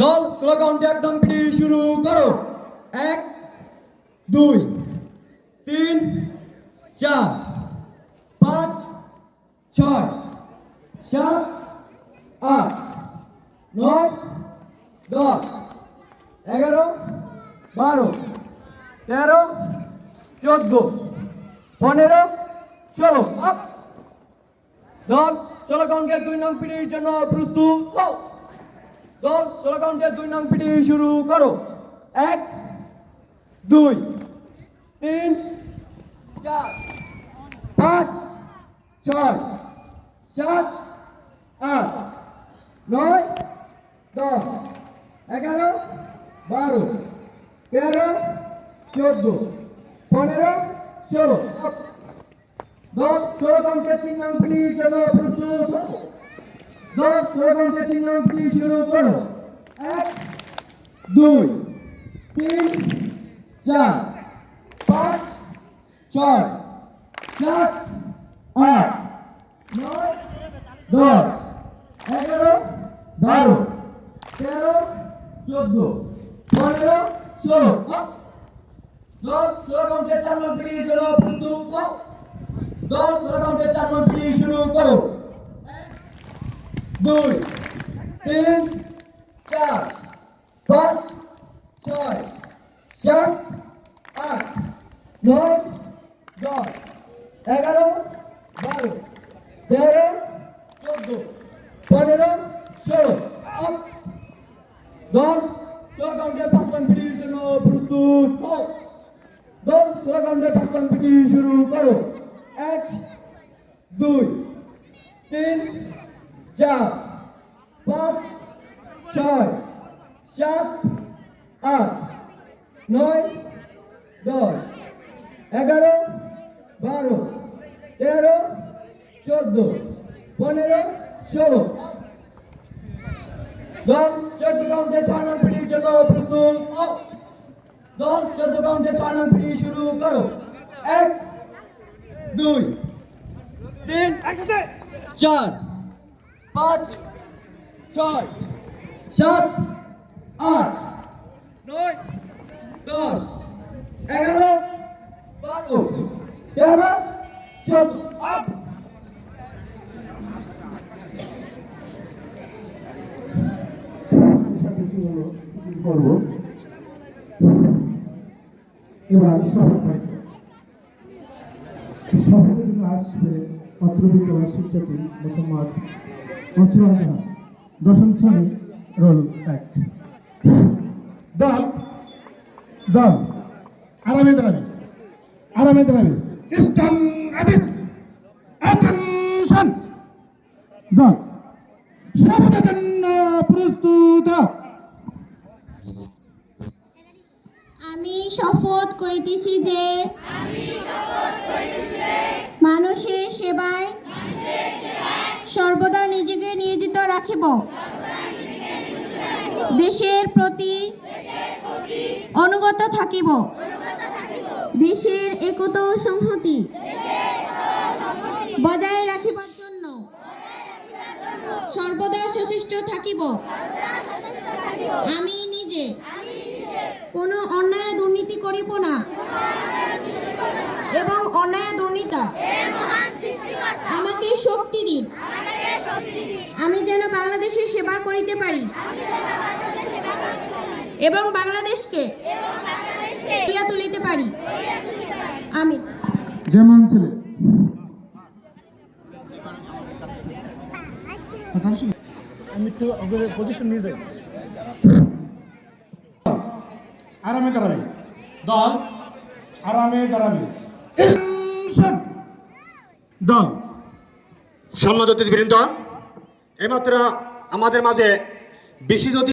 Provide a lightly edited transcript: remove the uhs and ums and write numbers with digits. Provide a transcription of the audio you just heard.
দল 16 কাউন্টে একদম পিটি শুরু করো। 1 2 3 4 5 6 7 8 9 10 11 12 13 14 15 16 আপ। দল 16 কাউন্টে 2 নং পিটির জন্য প্রস্তুত হও। দল 16 কাউন্টে 2 নং পিটি শুরু করো। 1 2 3 4 5 6 7 8 9 10 11 12 13 14 15 16 আপ। দল 16 কাউন্টে 3 নং পিটির জন্য প্রস্তুত হও। দল 16 কাউন্টে 3 নং পিটি শুরু করো। 1 2 3 4 5 6 7 8 9 10 11 12 13 14 15 16 আপ। দল 16 কাউন্টে 4 নং পিটির জন্য প্রস্তুত হও। দল 16 কাউন্টে 4 নং পিটি শুরু করো। 1 2 3 4 5 6 7 8 9 10 11 12 13 14 15 16 আপ। দল 16 কাউন্টে 5 নং পিটির জন্য প্রস্তুত হও। দল 16 কাউন্টে 5 নং পিটি শুরু করো। 1 2 3 4 5 6 7 8 9 10 11 12 13 14 15 16 দল 14 কাউন্টে 6 নং পিটির জন্য প্রস্তুত হও। দল 14 কাউন্টে 6 নং পিটি শুরু করো। 1 2 3 4 5 6 7 8 9 10 11 12 13 14 আপ। করব এবার সভাপতি জন্য আসবে অত্র বিদ্যালয়ের শিক্ষার্থী মোসাম্মদ মথুরা জাহান, 10ম শ্রেণী, রোল 1। দল দল আরামে দাঁড়াবে, আরামে দাঁড়াবে। স্টান অ্যাবিস অ্যাটেনশন। দল সবাদের জন্য প্রস্তুত। আমি শপথ করিতেছি যে মানুষের সেবায় সর্বদা নিজেকে নিয়োজিত রাখিব। দেশের প্রতি অনুগত থাকিব। দেশের একতা ও সংহতি বজায় রাখিবার জন্য সর্বদা সচেষ্ট থাকিব। আমি নিজে কোনো অন্যায় দুর্নীতি করিব না এবং অন্যায় দুর্নীতি আমাকে শক্তি দিন। আমি যেন বাংলাদেশের সেবা করিতে পারি এবং বাংলাদেশকে গড়িয়া তুলিতে পারি। আমি যেমন ছেলে আমি একটু পজিশন নিয়ে যাই। আরামে দাঁড়াবে। দল আরামে দাঁড়াবে। দল সম্মানিত অতিথিবৃন্দ, এইমাত্র আমাদের মাঝে বিশেষ অতিথি